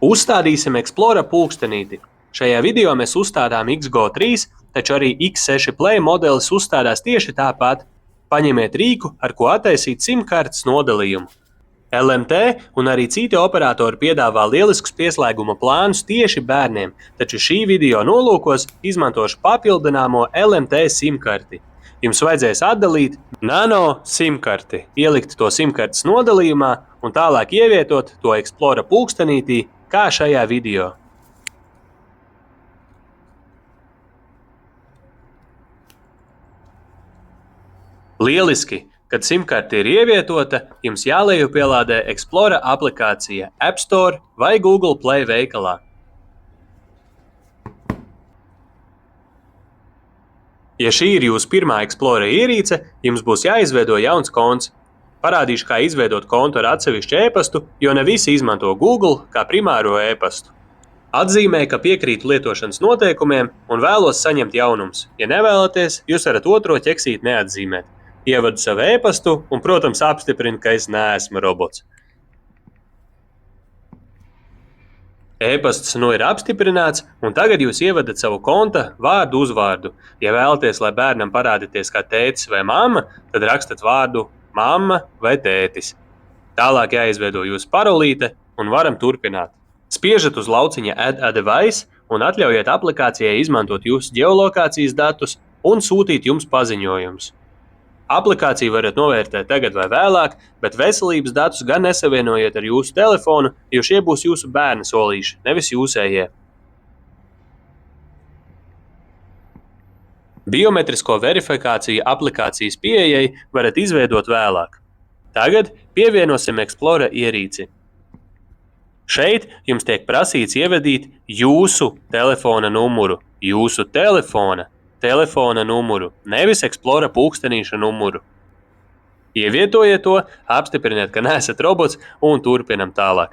Uzstādīsim Explora pulkstenīti. Šajā video mēs uzstādām XGO3, taču arī X6 Play modelis uzstādās tieši tāpat. Paņemiet rīku, ar ko attaisīt SIM-kartes nodalījumu. LMT un arī citi operatori piedāvā lieliskus pieslēguma plānus tieši bērniem, taču šī video nolūkos izmantošu papildināmo LMT SIM-karti. Jums vajadzēs atdalīt nano SIM-karti, ielikt to SIM-kartes nodalījumā un tālāk ievietot to Explora pulkstenītī, kā šajā video. Lieliski! Kad SIM-karte ir ievietota, jums jālejupielādē Explora aplikācija App Store vai Google Play veikalā. Ja šī ir jūsu pirmā Explora ierīce, jums būs jāizveido jauns konts. Parādīšu, kā izveidot kontu ar atsevišķu e-pastu, jo ne visi izmanto Google kā primāro e-pastu. Atzīmēju, ka piekrītu lietošanas noteikumiem un vēlos saņemt jaunumus. Ja nevēlaties, jūs varat otro ķeksīti neatzīmēt. Ievadu savu e-pastu un, protams, apstiprinu, ka es neesmu robots. E-pasts nu ir apstiprināts, un tagad jūs ievadat savu konta vārdu uzvārdu. Ja vēlaties, lai bērnam parādīties kā tētis vai mamma, tad rakstat vārdu mamma vai tētis. Tālāk jāizveido jūsu parolīte un varam turpināt. Spiežat uz lauciņa Add a Device un atļaujiet aplikācijai izmantot jūsu ģeolokācijas datus un sūtīt jums paziņojumus. Aplikāciju varat novērtēt tagad vai vēlāk, bet veselības datus gan nesavienojiet ar jūsu telefonu, jo šie būs jūsu bērna solīši, nevis jūsējie. Biometrisko verifikāciju aplikācijas pieejai varat izveidot vēlāk. Tagad pievienosim Explora ierīci. Šeit jums tiek prasīts ievadīt jūsu telefona numuru. Jūsu telefona numuru, nevis Explora pulkstenīša numuru. Ievietojiet to, apstipriniet, ka neesat robots un turpinam tālāk.